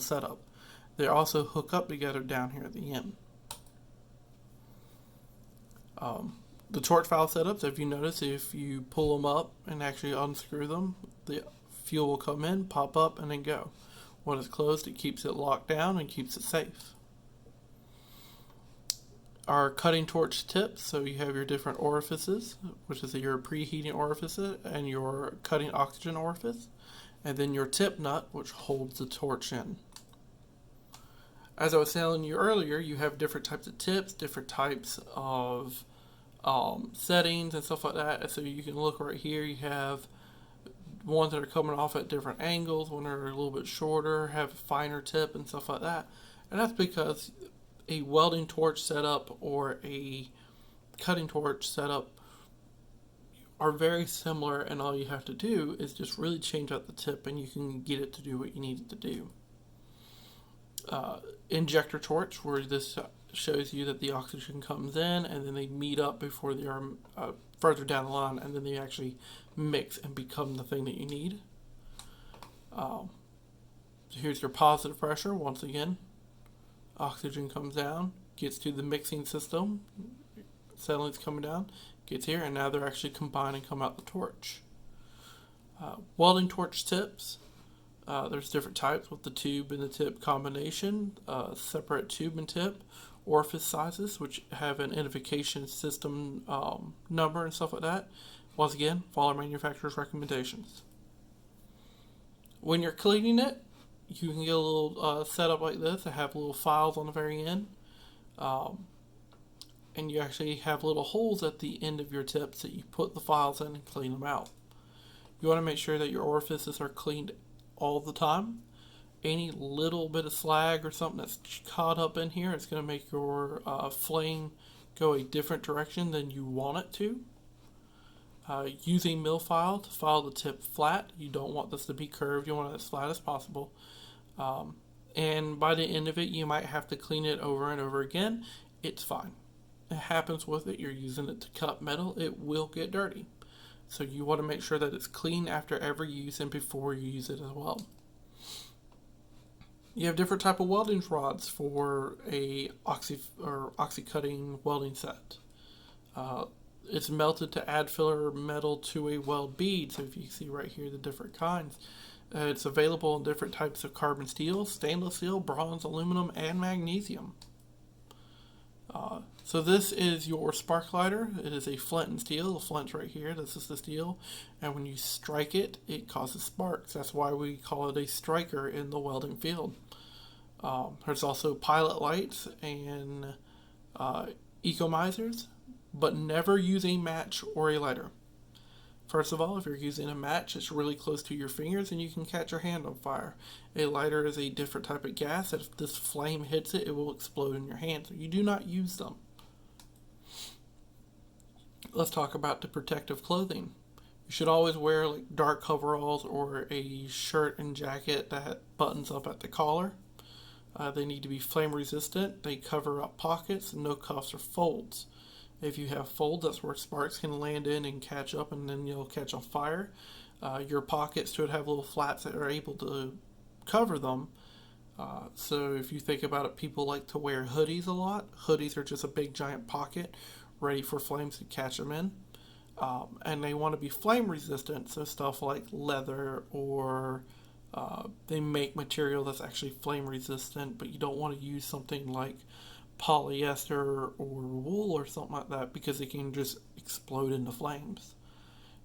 setup. They also hook up together down here at the end. The torch valve setups, if you notice, if you pull them up and actually unscrew them, the fuel will come in, pop up, and then go. When it's closed, it keeps it locked down and keeps it safe. Our cutting torch tips, so you have your different orifices, which is your preheating orifice and your cutting oxygen orifice, and then your tip nut, which holds the torch in. As I was telling you earlier, you have different types of tips, different types of settings and stuff like that. So you can look right here, you have ones that are coming off at different angles, one that are a little bit shorter, have a finer tip and stuff like that. And that's because a welding torch setup or a cutting torch setup are very similar, and all you have to do is just really change out the tip and you can get it to do what you need it to do. Injector torch, where this shows you that the oxygen comes in and then they meet up before they are further down the line, and then they actually mix and become the thing that you need. Here's your positive pressure. Once again, oxygen comes down, gets to the mixing system, settling's coming down, gets here, and now they're actually combined and come out the torch. Welding torch tips. There's different types with the tube and the tip combination, separate tube and tip, orifice sizes, which have an identification system number and stuff like that. Once again, follow manufacturer's recommendations. When you're cleaning it, you can get a little setup like this that have little files on the very end. And you actually have little holes at the end of your tips that you put the files in and clean them out. You want to make sure that your orifices are cleaned all the time. Any little bit of slag or something that's caught up in here, it's going to make your flame go a different direction than you want it to. Using mill file to file the tip flat. You don't want this to be curved. You want it as flat as possible. And by the end of it, you might have to clean it over and over again. It's fine. It happens with it. You're using it to cut metal. It will get dirty. So you want to make sure that it's clean after every use and before you use it as well. You have different type of welding rods for a oxy cutting welding set. It's melted to add filler metal to a weld bead. So if you see right here the different kinds, it's available in different types of carbon steel, stainless steel, bronze, aluminum, and magnesium. So this is your spark lighter. It is a flint and steel. The flint's right here. This is the steel. And when you strike it, it causes sparks. That's why we call it a striker in the welding field. There's also pilot lights and ecomizers, but never use a match or a lighter. First of all, if you're using a match, it's really close to your fingers and you can catch your hand on fire. A lighter is a different type of gas that if this flame hits it, it will explode in your hand. So you do not use them. Let's talk about the protective clothing. You should always wear like dark coveralls or a shirt and jacket that buttons up at the collar. They need to be flame resistant. They cover up pockets, no cuffs or folds. If you have folds, that's where sparks can land in and catch up, and then you'll catch on fire. Your pockets should have little flaps that are able to cover them. So if you think about it, people like to wear hoodies a lot. Hoodies are just a big giant pocket ready for flames to catch them in. And they want to be flame resistant, so stuff like leather or they make material that's actually flame resistant, but you don't want to use something like polyester or wool or something like that because it can just explode into flames.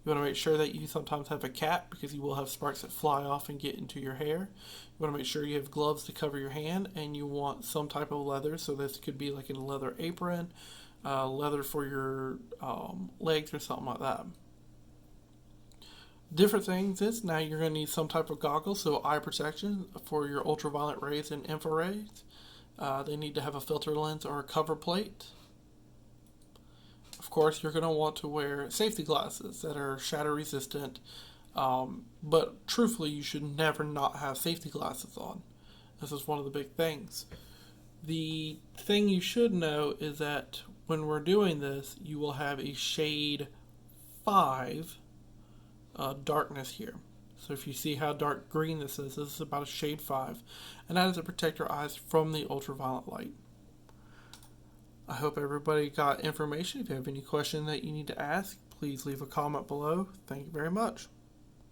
You want to make sure that you sometimes have a cap because you will have sparks that fly off and get into your hair. You want to make sure you have gloves to cover your hand, and you want some type of leather. So this could be like a leather apron, leather for your legs or something like that. Different things is now you're going to need some type of goggles, so eye protection for your ultraviolet rays and infrarays. They need to have a filter lens or a cover plate. Of course, you're going to want to wear safety glasses that are shatter resistant, but truthfully, you should never not have safety glasses on. This is one of the big things. The thing you should know is that when we're doing this, you will have a shade 5 darkness here. So if you see how dark green this is about a shade 5, and that is to protect your eyes from the ultraviolet light. I hope everybody got information. If you have any question that you need to ask, please leave a comment below. Thank you very much.